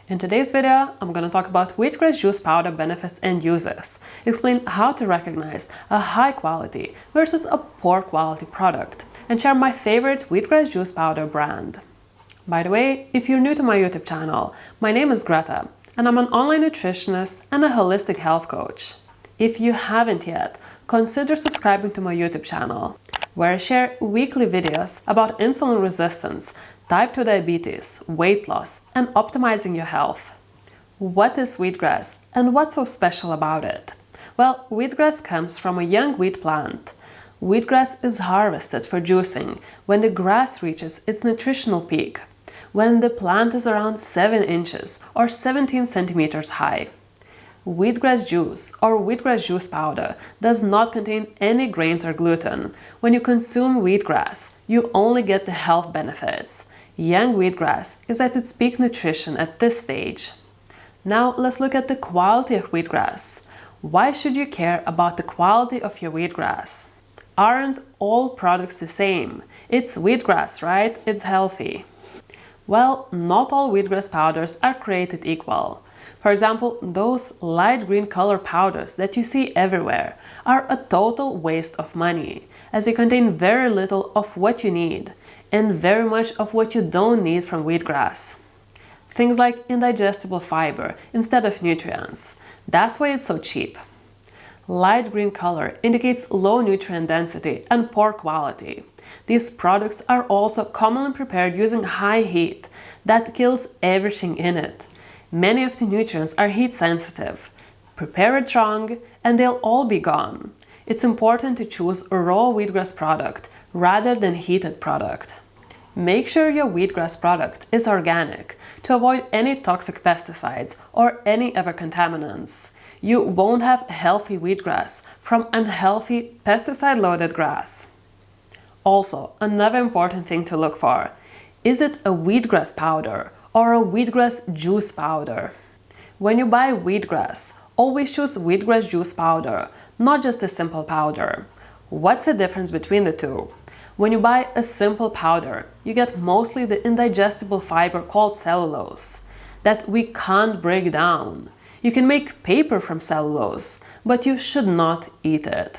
In today's video, I'm going to talk about Wheatgrass Juice Powder benefits and uses, explain how to recognize a high quality versus a poor quality product, and share my favorite Wheatgrass Juice Powder brand. By the way, if you're new to my YouTube channel, my name is Greta, and I'm an online nutritionist and a holistic health coach. If you haven't yet, consider subscribing to my YouTube channel, where I share weekly videos about insulin resistance, type 2 diabetes, weight loss, and optimizing your health. What is wheatgrass and what's so special about it? Well, wheatgrass comes from a young wheat plant. Wheatgrass is harvested for juicing when the grass reaches its nutritional peak, when the plant is around 7 inches or 17 centimeters high. Wheatgrass juice or wheatgrass juice powder does not contain any grains or gluten. When you consume wheatgrass, you only get the health benefits. Young wheatgrass is at its peak nutrition at this stage. Now let's look at the quality of wheatgrass. Why should you care about the quality of your wheatgrass? Aren't all products the same? It's wheatgrass, right? It's healthy. Well, not all wheatgrass powders are created equal. For example, those light green color powders that you see everywhere are a total waste of money, as they contain very little of what you need and very much of what you don't need from wheatgrass. Things like indigestible fiber instead of nutrients. That's why it's so cheap. Light green color indicates low nutrient density and poor quality. These products are also commonly prepared using high heat that kills everything in it. Many of the nutrients are heat sensitive. Prepare it wrong and they'll all be gone. It's important to choose a raw wheatgrass product rather than heated product. Make sure your wheatgrass product is organic to avoid any toxic pesticides or any other contaminants. You won't have healthy wheatgrass from unhealthy pesticide-loaded grass. Also, another important thing to look for: is it a wheatgrass powder or a wheatgrass juice powder? When you buy wheatgrass, always choose wheatgrass juice powder, not just a simple powder. What's the difference between the two? When you buy a simple powder, you get mostly the indigestible fiber called cellulose that we can't break down. You can make paper from cellulose, but you should not eat it.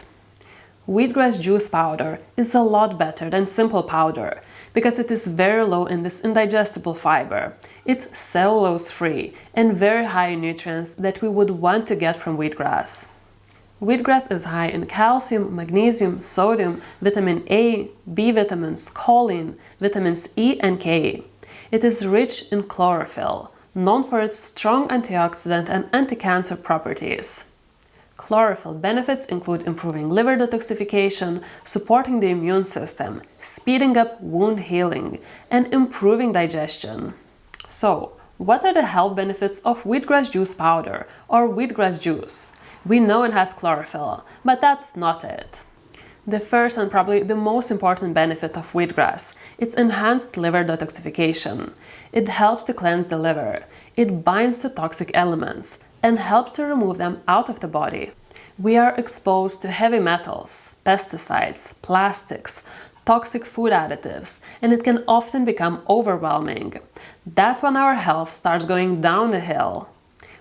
Wheatgrass juice powder is a lot better than simple powder because it is very low in this indigestible fiber. It's cellulose-free and very high in nutrients that we would want to get from wheatgrass. Wheatgrass is high in calcium, magnesium, sodium, vitamin A, B vitamins, choline, vitamins E and K. It is rich in chlorophyll, known for its strong antioxidant and anti-cancer properties. Chlorophyll benefits include improving liver detoxification, supporting the immune system, speeding up wound healing, and improving digestion. So, what are the health benefits of wheatgrass juice powder or wheatgrass juice? We know it has chlorophyll, but that's not it. The first and probably the most important benefit of wheatgrass is enhanced liver detoxification. It helps to cleanse the liver, it binds to toxic elements, and helps to remove them out of the body. We are exposed to heavy metals, pesticides, plastics, toxic food additives, and it can often become overwhelming. That's when our health starts going down the hill.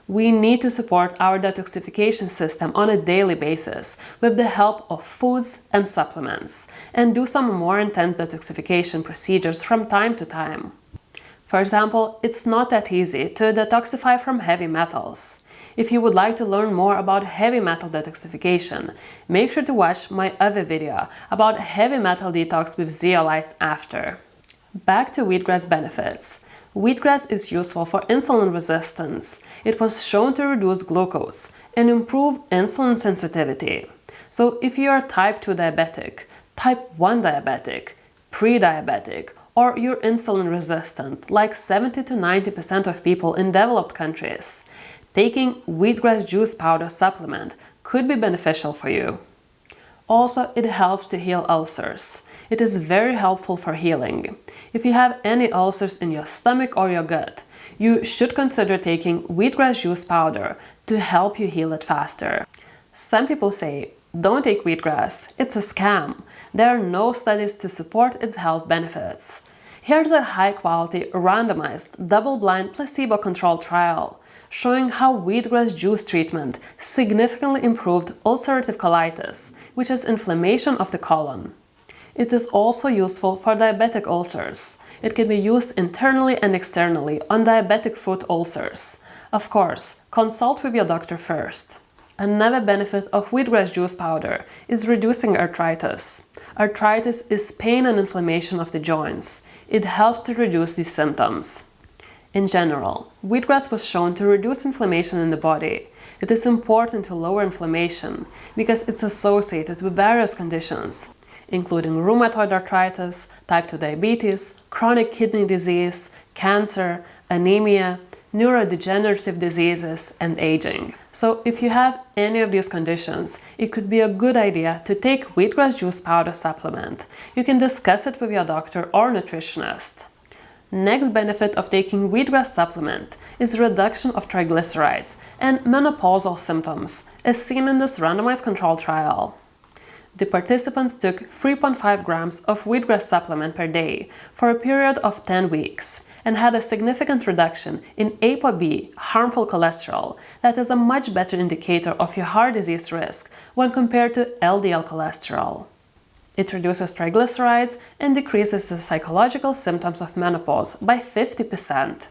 We need to support our detoxification system on a daily basis with the help of foods and supplements, and do some more intense detoxification procedures from time to time. For example, it's not that easy to detoxify from heavy metals. If you would like to learn more about heavy metal detoxification, make sure to watch my other video about heavy metal detox with zeolites after. Back to wheatgrass benefits. Wheatgrass is useful for insulin resistance. It was shown to reduce glucose and improve insulin sensitivity. So if you are type 2 diabetic, type 1 diabetic, pre-diabetic, or you're insulin resistant, like 70 to 90% of people in developed countries, taking wheatgrass juice powder supplement could be beneficial for you. Also, it helps to heal ulcers. It is very helpful for healing. If you have any ulcers in your stomach or your gut, you should consider taking wheatgrass juice powder to help you heal it faster. Some people say, don't take wheatgrass, it's a scam. There are no studies to support its health benefits. Here's a high-quality, randomized, double-blind, placebo-controlled trial showing how wheatgrass juice treatment significantly improved ulcerative colitis, which is inflammation of the colon. It is also useful for diabetic ulcers. It can be used internally and externally on diabetic foot ulcers. Of course, consult with your doctor first. Another benefit of wheatgrass juice powder is reducing arthritis. Arthritis is pain and inflammation of the joints. It helps to reduce these symptoms. In general, wheatgrass was shown to reduce inflammation in the body. It is important to lower inflammation because it's associated with various conditions, including rheumatoid arthritis, type 2 diabetes, chronic kidney disease, cancer, anemia, neurodegenerative diseases, and aging. So if you have any of these conditions, it could be a good idea to take wheatgrass juice powder supplement. You can discuss it with your doctor or nutritionist. Next benefit of taking wheatgrass supplement is reduction of triglycerides and menopausal symptoms, as seen in this randomized controlled trial. The participants took 3.5 grams of wheatgrass supplement per day for a period of 10 weeks and had a significant reduction in ApoB, harmful cholesterol, that is a much better indicator of your heart disease risk when compared to LDL cholesterol. It reduces triglycerides and decreases the psychological symptoms of menopause by 50%.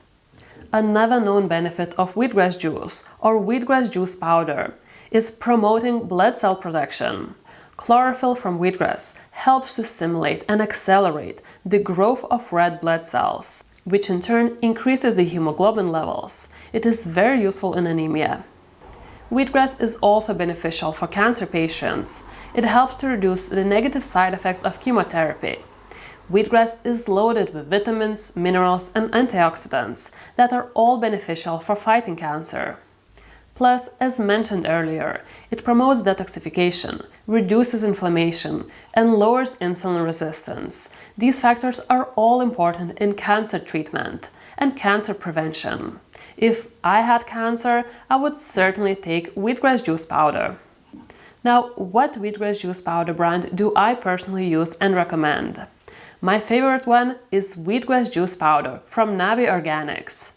Another known benefit of wheatgrass juice or wheatgrass juice powder is promoting blood cell production. Chlorophyll from wheatgrass helps to stimulate and accelerate the growth of red blood cells, which in turn increases the hemoglobin levels. It is very useful in anemia. Wheatgrass is also beneficial for cancer patients. It helps to reduce the negative side effects of chemotherapy. Wheatgrass is loaded with vitamins, minerals, and antioxidants that are all beneficial for fighting cancer. Plus, as mentioned earlier, it promotes detoxification, reduces inflammation, and lowers insulin resistance. These factors are all important in cancer treatment and cancer prevention. If I had cancer, I would certainly take wheatgrass juice powder. Now, what wheatgrass juice powder brand do I personally use and recommend? My favorite one is Wheatgrass Juice Powder from Navi Organics.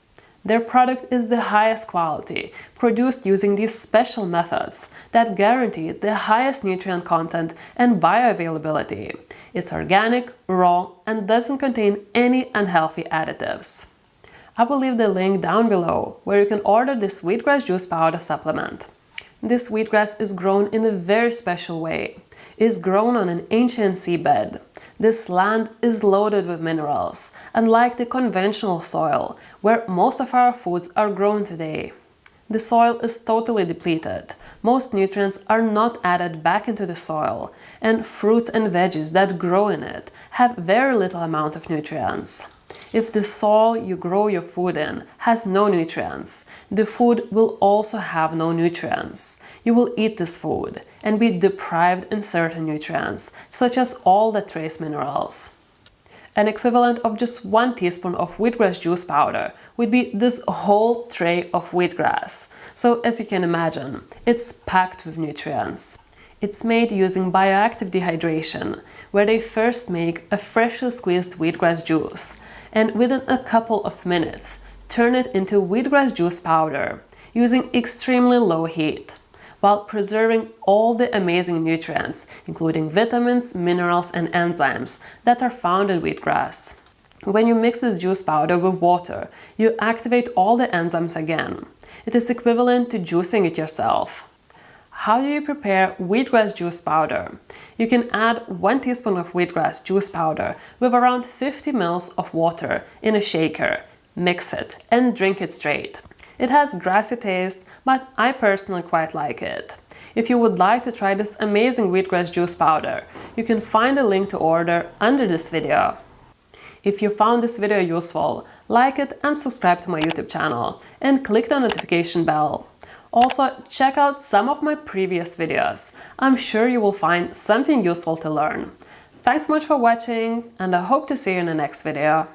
Their product is the highest quality, produced using these special methods that guarantee the highest nutrient content and bioavailability. It's organic, raw, and doesn't contain any unhealthy additives. I will leave the link down below where you can order this wheatgrass juice powder supplement. This wheatgrass is grown in a very special way. It is grown on an ancient seabed. This land is loaded with minerals, unlike the conventional soil, where most of our foods are grown today. The soil is totally depleted. Most nutrients are not added back into the soil, and fruits and veggies that grow in it have very little amount of nutrients. If the soil you grow your food in has no nutrients, the food will also have no nutrients. You will eat this food and be deprived in certain nutrients, such as all the trace minerals. An equivalent of just 1 teaspoon of wheatgrass juice powder would be this whole tray of wheatgrass. So as you can imagine, it's packed with nutrients. It's made using bioactive dehydration, where they first make a freshly squeezed wheatgrass juice, and within a couple of minutes, turn it into wheatgrass juice powder, using extremely low heat, while preserving all the amazing nutrients, including vitamins, minerals, and enzymes that are found in wheatgrass. When you mix this juice powder with water, you activate all the enzymes again. It is equivalent to juicing it yourself. How do you prepare wheatgrass juice powder? You can add 1 teaspoon of wheatgrass juice powder with around 50 ml of water in a shaker, mix it, and drink it straight. It has grassy taste, but I personally quite like it. If you would like to try this amazing wheatgrass juice powder, you can find a link to order under this video. If you found this video useful, like it and subscribe to my YouTube channel, and click the notification bell. Also, check out some of my previous videos. I'm sure you will find something useful to learn. Thanks so much for watching, and I hope to see you in the next video.